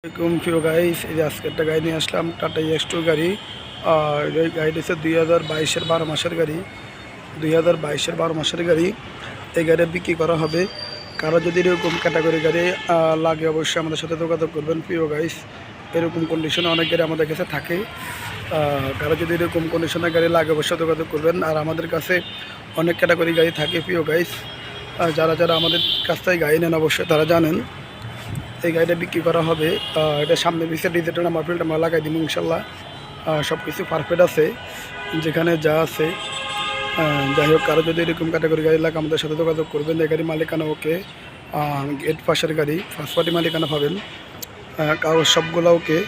আসসালামাইকুম প্রিয় গাইস, এই যে আজকে একটা গাড়ি নিয়ে আসলাম, টাটা EX2 গাড়ি। আর এই গাড়িটি হচ্ছে 2022-এর 12 মাসের গাড়ি। 2022-এর 12 মাসের গাড়ি। এই গাড়ি বিক্রি করা হবে। কারো যদি এরকম ক্যাটাগরি গাড়ি লাগে অবশ্যই আমাদের সাথে যোগাযোগ করবেন প্রিয় গাইস। এরকম কন্ডিশনে অনেক গাড়ি আমাদের কাছে থাকে। কারো যদি এরকম কন্ডিশনের গাড়ি লাগে অবশ্যই যোগাযোগ করবেন। আর আমাদের কাছে অনেক ক্যাটাগরি গাড়ি থাকে প্রিয় গাইস। যারা যারা আমাদের কাছ থেকে গাড়ি নেন অবশ্যই তারা জানেন। এই গাড়িটা বিক্রি করা হবে। এটা সামনে পিছিয়ে ডিজিটাল নাম্বার প্লেট আমরা লাগাই দিব ইনশাল্লাহ। সব কিছু পারফেক্ট আছে, যেখানে যা আছে। যাই হোক, কারো যদি এরকম ক্যাটাগরি গাড়ি লাগে আমাদের সাথে যোগাযোগ করবেন। এই গাড়ি মালিকানা ওকে, গেট পাশের গাড়ি, ফার্স্ট পার্টি মালিকানা পাবেন। কারো সবগুলো ওকে।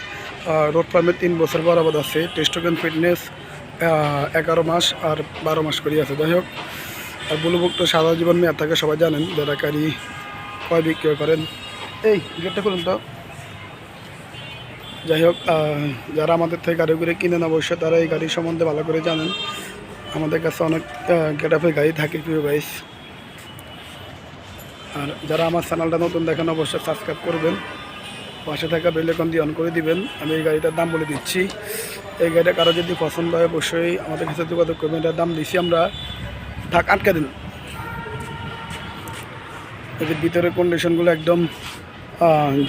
রোড পারমিট 3 বছর বরাবর আছে। টেস্টোকেন ফিটনেস 11 মাস আর 12 মাস করে আছে। যাই হোক, আর বুলুভুক্ত সারা জীবন মেয়াদ থাকে, সবাই জানেন যারা গাড়ি ক্রয় বিক্রয় করেন। এই গেটটা খুলুন তো। যাই হোক, যারা আমাদের থেকে গাড়িগুলো কিনেন অবশ্যই তারা এই গাড়ি সম্বন্ধে ভালো করে জানেন। আমাদের কাছে অনেক গেটআপের গাড়ি থাকে প্রিয় গাইস। আর যারা আমার চ্যানেলটা নতুন দেখেন অবশ্যই সাবস্ক্রাইব করবেন, পাশে থাকা বেল আইকন দিয়ে অন করে দিবেন। আমি এই গাড়িটার দাম বলে দিচ্ছি। এই গাড়িটা কারো যদি পছন্দ হয় অবশ্যই আমাদের কাছে যোগাযোগ করবেন। এটার দাম দিচ্ছি আমরা, থাক আটকে দিন। এদের ভিতরের কন্ডিশনগুলো একদম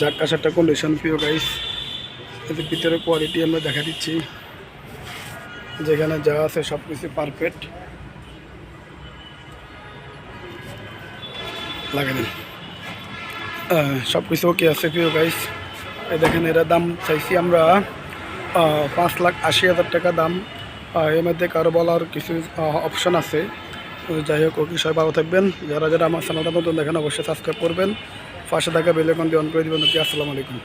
জাক্কা সারটা কন্ডিশন প্রিয় গাইস। এদের ভিতরে কোয়ালিটি আমরা দেখা দিচ্ছি, যেখানে যা আছে সব কিছু পারফেক্ট। লাগে দিন, সব কিছু ওকে আছে প্রিয় গাইস। এই দেখেন, এরা দাম চাইছি আমরা 5,80,000 টাকা দাম। এর মধ্যে কারো বলার কিছু অপশন আছে। যাই হোক, ওকে সবাই ভালো থাকবেন। যারা যারা আমার চ্যানেলটা নতুন দেখেন অবশ্যই সাবস্ক্রাইব করবেন, পাশে থাকা বেল আইকন দিয়ে অন করে দেবেন। ওকে, আসসালামু আলাইকুম।